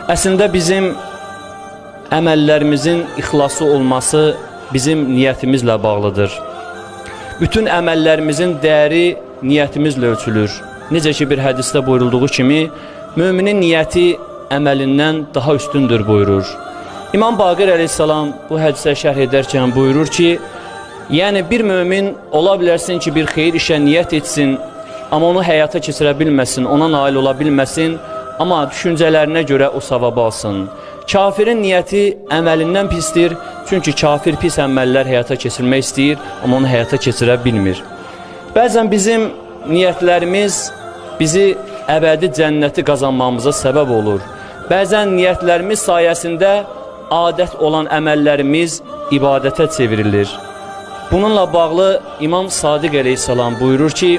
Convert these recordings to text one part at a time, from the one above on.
Əslində bizim əməllərimizin ixlaslı olması bizim niyyətimizlə bağlıdır. Bütün əməllərimizin dəyəri niyyətimizlə ölçülür. Necə ki bir hədisdə buyurulduğu kimi, müminin niyyəti əməlindən daha üstündür buyurur. İmam Baqir əleyhissalam bu hədisə şərh edərkən buyurur ki, yəni bir mömin ola bilərsin ki, bir xeyir işə niyyət etsin, amma onu həyata keçirə bilməsin, ona nail ola bilməsin, amma düşüncələrinə görə o savabı alsın. Kafirin niyyəti əməlindən pisdir, çünki kafir pis əməllər həyata keçirmək istəyir, amma onu həyata keçirə bilmir. Bəzən bizim niyyətlərimiz bizi əbədi cənnəti qazanmamıza səbəb olur. Bəzən niyyətlərimiz sayəsində adət olan əməllərimiz ibadətə çevrilir. Bununla bağlı İmam Sadiq əleyhissalam buyurur ki,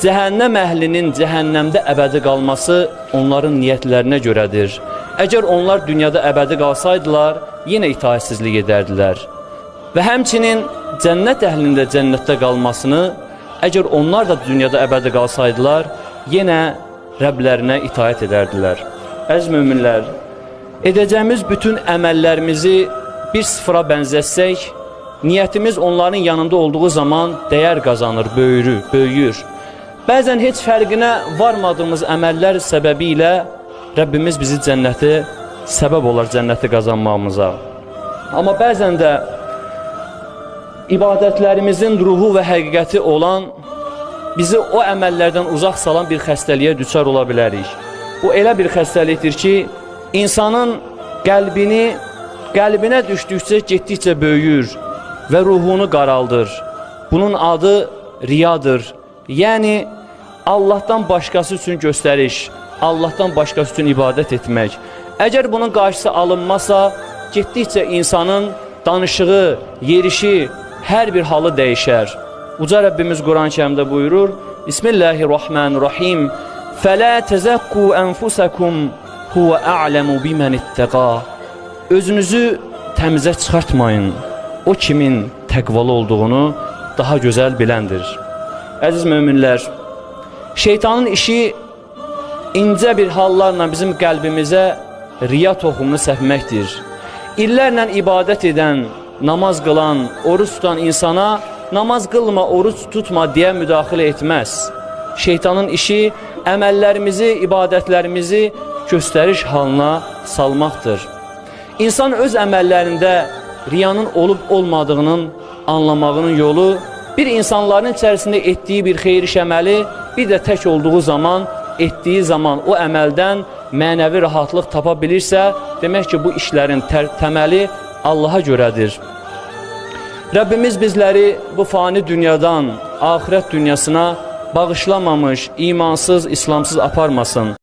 cəhənnəm əhlinin cəhənnəmdə əbədi qalması onların niyyətlərinə görədir. Əgər onlar dünyada əbədi qalsaydılar, yenə itaətsizlik edərdilər. Və həmçinin cənnət əhlində cənnətdə qalmasını, əgər onlar da dünyada əbədi qalsaydılar, yenə Rəblərinə itaət edərdilər. Əziz möminlər, edəcəyimiz bütün əməllərimizi bir sıfıra bənzətsək, niyyətimiz onların yanında olduğu zaman dəyər qazanır, böyüyür. Bəzən heç fərqinə varmadığımız əməllər səbəbi ilə Rəbbimiz bizi cənnəti səbəb olar cənnəti qazanmamıza. Amma bəzən də ibadətlərimizin ruhu və həqiqəti olan bizi o əməllərdən uzaq salan bir xəstəliyə düçar ola bilərik. Bu elə bir xəstəlikdir ki, insanın qəlbinə düşdükcə getdikcə böyüyür və ruhunu qaraldır. Bunun adı riyadır. Yəni, Allahdan başqası üçün göstəriş, Allahdan başqası üçün ibadət etmək. Əgər bunun qarşısı alınmasa, getdikcə insanın danışığı, yerişi, hər bir halı dəyişər. Uca Rəbbimiz Quran-ı Kərimdə buyurur, Bismillahirrahmanirrahim, فَلَا تَزَكُّوا أَنْفُسَكُمْ هُوَ أَعْلَمُ بِمَنِ اتَّقَى Özünüzü təmizə çıxartmayın. O kimin təqvalı olduğunu daha gözəl biləndir. Əziz möminlər, şeytanın işi incə bir hallarla bizim qəlbimizə riya toxumunu səpməkdir. İllərlə ibadət edən, namaz qılan, oruç tutan insana namaz qılma, oruç tutma deyə müdaxilə etməz. Şeytanın işi əməllərimizi, ibadətlərimizi göstəriş halına salmaqdır. İnsan öz əməllərində riyanın olub-olmadığının anlamağının yolu, bir insanların içərisində etdiyi bir xeyir iş əməli, bir də tək olduğu zaman, etdiyi zaman o əməldən mənəvi rahatlıq tapa bilirsə, demək ki, bu işlərin təməli Allaha görədir. Rəbbimiz bizləri bu fani dünyadan axirət dünyasına bağışlamamış, imansız, İslamsız aparmasın.